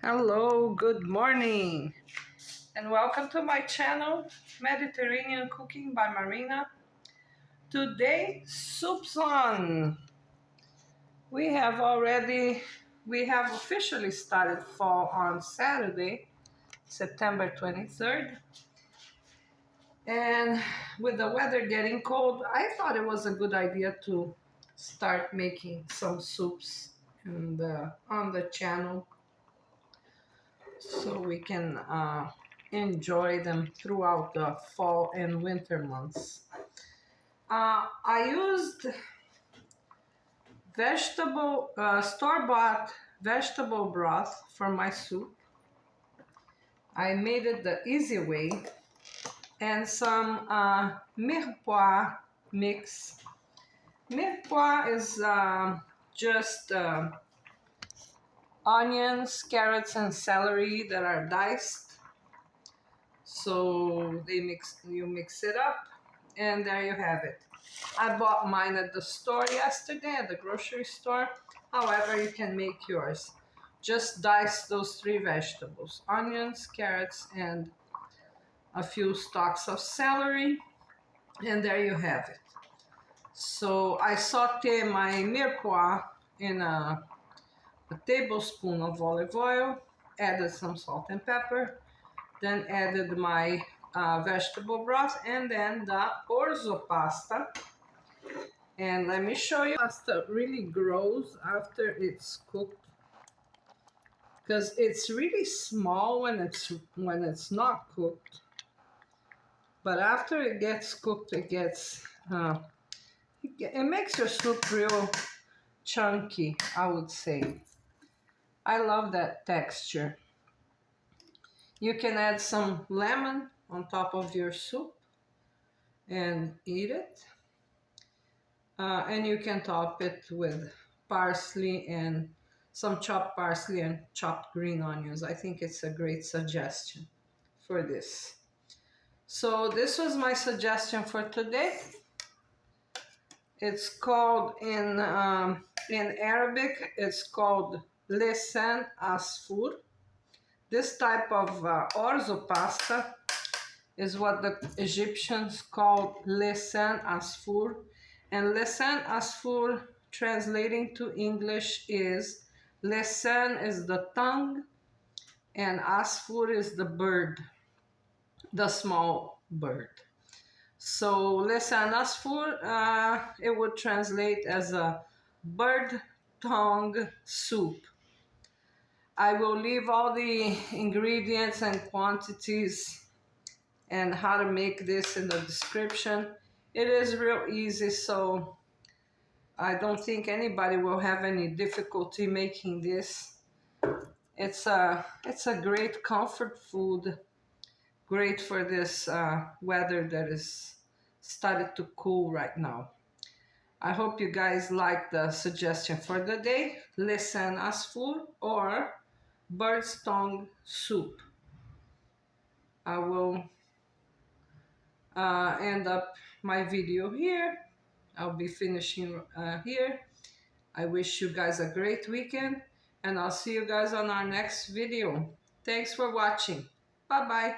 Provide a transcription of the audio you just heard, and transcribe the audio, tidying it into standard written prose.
Hello, good morning, and welcome to my channel, Mediterranean Cooking by Marina. Today, soups on. We have officially started fall on Saturday, September 23rd. And with the weather getting cold, I thought it was a good idea to start making some soups on the channel so we can enjoy them throughout the fall and winter months. I used store-bought vegetable broth for my soup. I made it the easy way, and some mirepoix mix. Mirepoix is just onions, carrots, and celery that are diced. So you mix it up, and there you have it. I bought mine at the store yesterday, at the grocery store. However, you can make yours. Just dice those three vegetables: onions, carrots, and a few stalks of celery, and there you have it. So I saute my mirepoix in a tablespoon of olive oil, added some salt and pepper, then added my vegetable broth, and then the orzo pasta. And let me show you, pasta really grows after it's cooked, because it's really small when it's not cooked, but after it gets cooked, it makes your soup real chunky, I would say. I love that texture. You can add some lemon on top of your soup and eat it. And you can top it with parsley and some chopped parsley and chopped green onions. I think it's a great suggestion for this. So this was my suggestion for today. It's called in Arabic, it's called Lessan Asfour. This type of orzo pasta is what the Egyptians called Lessan Asfour. And Lessan Asfour, translating to English, is Lessan is the tongue and Asfour is the bird, the small bird. So Lessan Asfour, it would translate as a bird tongue soup. I will leave all the ingredients and quantities and how to make this in the description. It is real easy, so I don't think anybody will have any difficulty making this. It's a great comfort food, great for this weather that is started to cool right now. I hope you guys like the suggestion for the day, Lessan Asfour or bird's tongue soup. I will end up my video here. I'll be finishing here. I wish you guys a great weekend, and I'll see you guys on our next video. Thanks for watching. Bye bye.